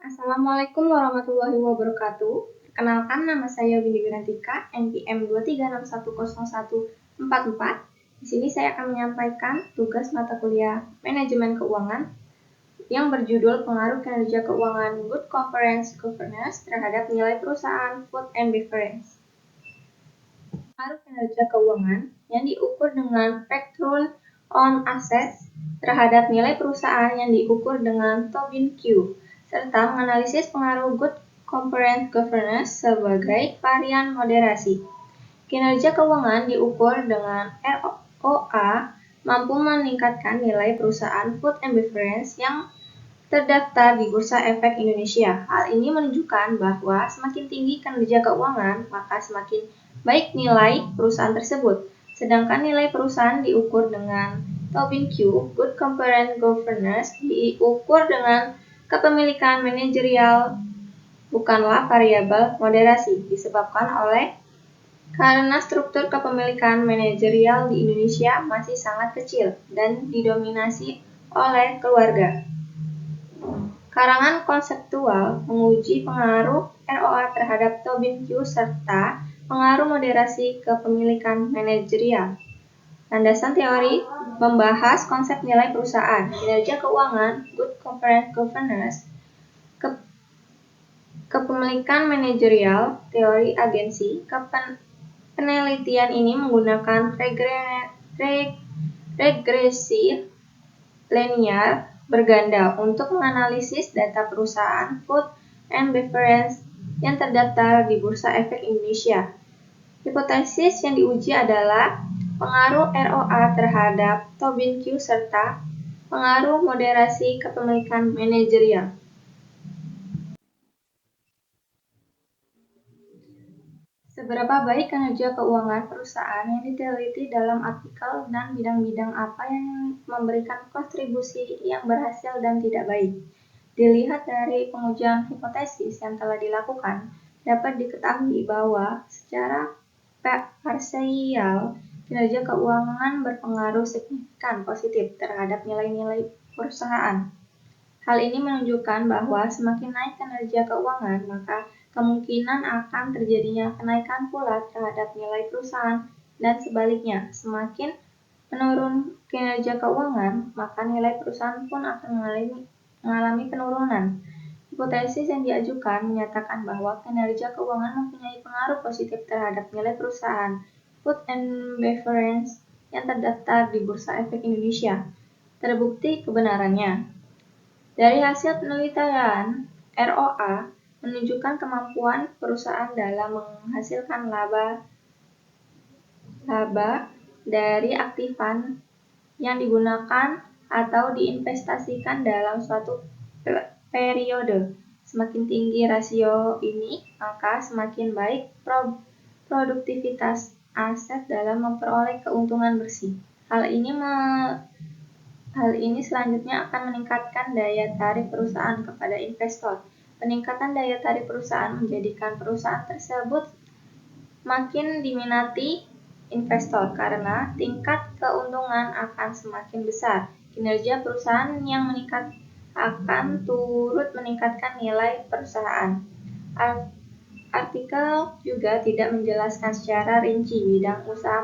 Assalamualaikum warahmatullahi wabarakatuh. Perkenalkan, nama saya Windy Wirantika, NPM 236101144. Di sini saya akan menyampaikan tugas mata kuliah Manajemen Keuangan yang berjudul Pengaruh Kinerja Keuangan Good Corporate Governance terhadap nilai perusahaan Food and Beverage. Pengaruh kinerja keuangan yang diukur dengan Return on Assets terhadap nilai perusahaan yang diukur dengan Tobin Q, serta menganalisis pengaruh Good Corporate Governance sebagai varian moderasi. Kinerja keuangan diukur dengan ROA mampu meningkatkan nilai perusahaan food and beverage yang terdaftar di Bursa Efek Indonesia. Hal ini menunjukkan bahwa semakin tinggi kinerja keuangan, maka semakin baik nilai perusahaan tersebut. Sedangkan nilai perusahaan diukur dengan Tobin Q, Good Corporate Governance diukur dengan kepemilikan manajerial, bukanlah variabel moderasi, disebabkan oleh karena struktur kepemilikan manajerial di Indonesia masih sangat kecil dan didominasi oleh keluarga. Karangan konseptual menguji pengaruh ROA terhadap Tobin Q serta pengaruh moderasi kepemilikan manajerial. Landasan teori membahas konsep nilai perusahaan, kinerja keuangan, good corporate governance, kepemilikan manajerial, teori agensi. Penelitian ini menggunakan regresi linear berganda untuk menganalisis data perusahaan food and beverage yang terdaftar di Bursa Efek Indonesia. Hipotesis yang diuji adalah pengaruh ROA terhadap Tobin Q serta pengaruh moderasi kepemilikan manajerial. Seberapa baik kinerja keuangan perusahaan yang diteliti dalam artikel dan bidang-bidang apa yang memberikan kontribusi yang berhasil dan tidak baik. Dilihat dari pengujian hipotesis yang telah dilakukan, dapat diketahui bahwa secara parsial kinerja keuangan berpengaruh signifikan positif terhadap nilai-nilai perusahaan. Hal ini menunjukkan bahwa semakin naik kinerja keuangan, maka kemungkinan akan terjadinya kenaikan pula terhadap nilai perusahaan, dan sebaliknya, semakin menurun kinerja keuangan, maka nilai perusahaan pun akan mengalami penurunan. Hipotesis yang diajukan menyatakan bahwa kinerja keuangan mempunyai pengaruh positif terhadap nilai perusahaan food and beverage yang terdaftar di Bursa Efek Indonesia. Terbukti kebenarannya. Dari hasil penelitian, ROA menunjukkan kemampuan perusahaan dalam menghasilkan laba dari aktifan yang digunakan atau diinvestasikan dalam suatu periode. Semakin tinggi rasio ini, maka semakin baik produktivitas aset dalam memperoleh keuntungan bersih. Hal ini selanjutnya akan meningkatkan daya tarik perusahaan kepada investor. Peningkatan daya tarik perusahaan menjadikan perusahaan tersebut makin diminati investor karena tingkat keuntungan akan semakin besar. Kinerja perusahaan yang meningkat akan turut meningkatkan nilai perusahaan. Artikel juga tidak menjelaskan secara rinci bidang usaha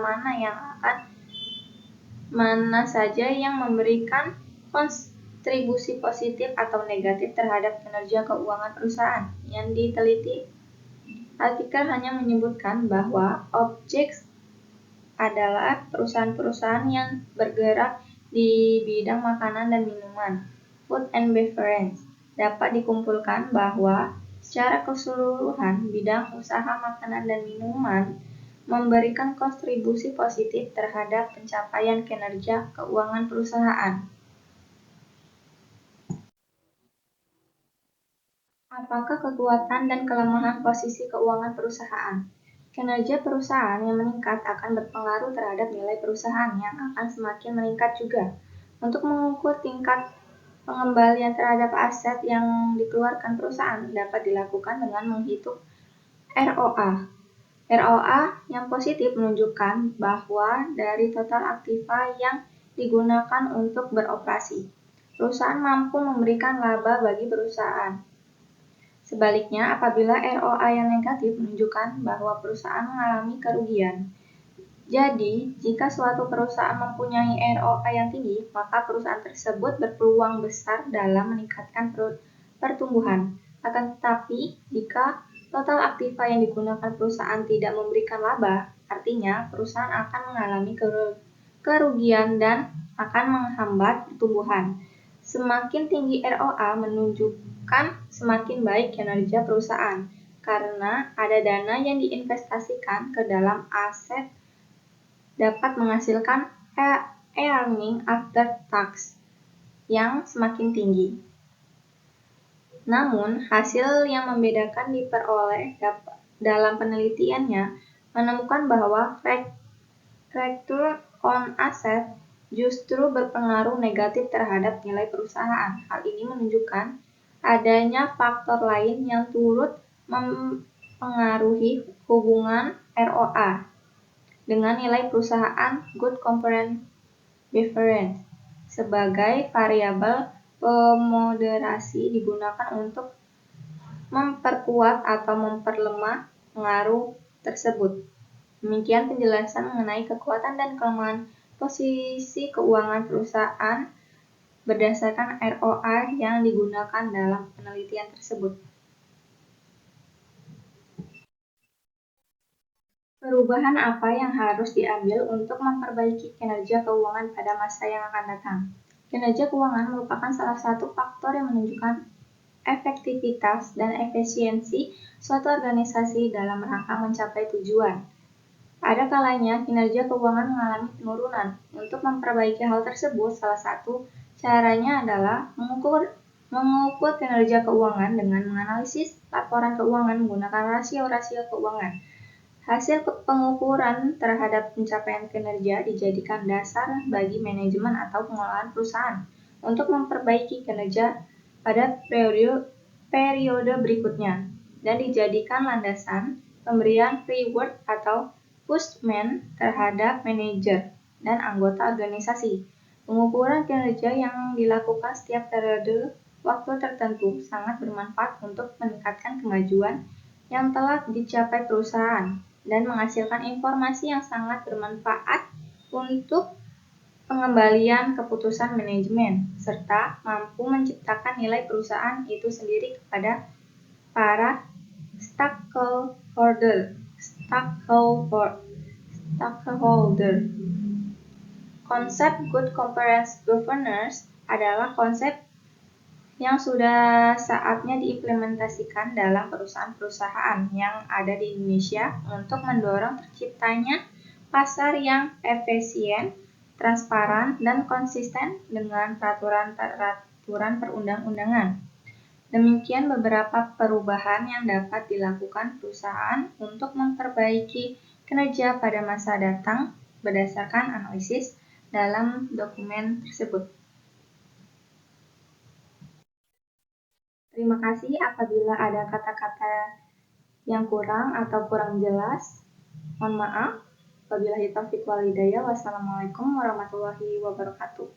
mana saja yang memberikan kontribusi positif atau negatif terhadap kinerja keuangan perusahaan yang diteliti. Artikel hanya menyebutkan bahwa objek adalah perusahaan-perusahaan yang bergerak di bidang makanan dan minuman, food and beverage. Dapat dikumpulkan bahwa secara keseluruhan bidang usaha makanan dan minuman memberikan kontribusi positif terhadap pencapaian kinerja keuangan perusahaan. Apakah kekuatan dan kelemahan posisi keuangan perusahaan? Kinerja perusahaan yang meningkat akan berpengaruh terhadap nilai perusahaan yang akan semakin meningkat juga. Untuk mengukur tingkat pengembalian terhadap aset yang dikeluarkan perusahaan dapat dilakukan dengan menghitung ROA. ROA yang positif menunjukkan bahwa dari total aktiva yang digunakan untuk beroperasi, perusahaan mampu memberikan laba bagi perusahaan. Sebaliknya, apabila ROA yang negatif menunjukkan bahwa perusahaan mengalami kerugian. Jadi, jika suatu perusahaan mempunyai ROA yang tinggi, maka perusahaan tersebut berpeluang besar dalam meningkatkan pertumbuhan. Akan tetapi, jika total aktiva yang digunakan perusahaan tidak memberikan laba, artinya perusahaan akan mengalami kerugian dan akan menghambat pertumbuhan. Semakin tinggi ROA menunjukkan semakin baik kinerja perusahaan, karena ada dana yang diinvestasikan ke dalam aset dapat menghasilkan earning after tax yang semakin tinggi. Namun, hasil yang membedakan diperoleh dalam penelitiannya menemukan bahwa return on asset justru berpengaruh negatif terhadap nilai perusahaan. Hal ini menunjukkan adanya faktor lain yang turut mempengaruhi hubungan ROA dengan nilai perusahaan Good Corporate Governance. Sebagai variabel pemoderasi digunakan untuk memperkuat atau memperlemah pengaruh tersebut. Demikian penjelasan mengenai kekuatan dan kelemahan posisi keuangan perusahaan berdasarkan ROA yang digunakan dalam penelitian tersebut. Perubahan apa yang harus diambil untuk memperbaiki kinerja keuangan pada masa yang akan datang? Kinerja keuangan merupakan salah satu faktor yang menunjukkan efektivitas dan efisiensi suatu organisasi dalam rangka mencapai tujuan. Ada kalanya kinerja keuangan mengalami penurunan. Untuk memperbaiki hal tersebut, salah satu caranya adalah mengukur kinerja keuangan dengan menganalisis laporan keuangan menggunakan rasio-rasio keuangan. Hasil pengukuran terhadap pencapaian kinerja dijadikan dasar bagi manajemen atau pengelolaan perusahaan untuk memperbaiki kinerja pada periode berikutnya dan dijadikan landasan pemberian reward atau punishment terhadap manajer dan anggota organisasi. Pengukuran kinerja yang dilakukan setiap periode waktu tertentu sangat bermanfaat untuk meningkatkan kemajuan yang telah dicapai perusahaan dan menghasilkan informasi yang sangat bermanfaat untuk pengembalian keputusan manajemen, serta mampu menciptakan nilai perusahaan itu sendiri kepada para stakeholder. Konsep Good Corporate Governance adalah konsep yang sudah saatnya diimplementasikan dalam perusahaan-perusahaan yang ada di Indonesia untuk mendorong terciptanya pasar yang efisien, transparan, dan konsisten dengan peraturan perundang-undangan. Demikian beberapa perubahan yang dapat dilakukan perusahaan untuk memperbaiki kinerja pada masa datang berdasarkan analisis dalam dokumen tersebut. Terima kasih apabila ada kata-kata yang kurang atau kurang jelas. Mohon maaf. Wabillahi taufiq wal hidayah. Wassalamualaikum warahmatullahi wabarakatuh.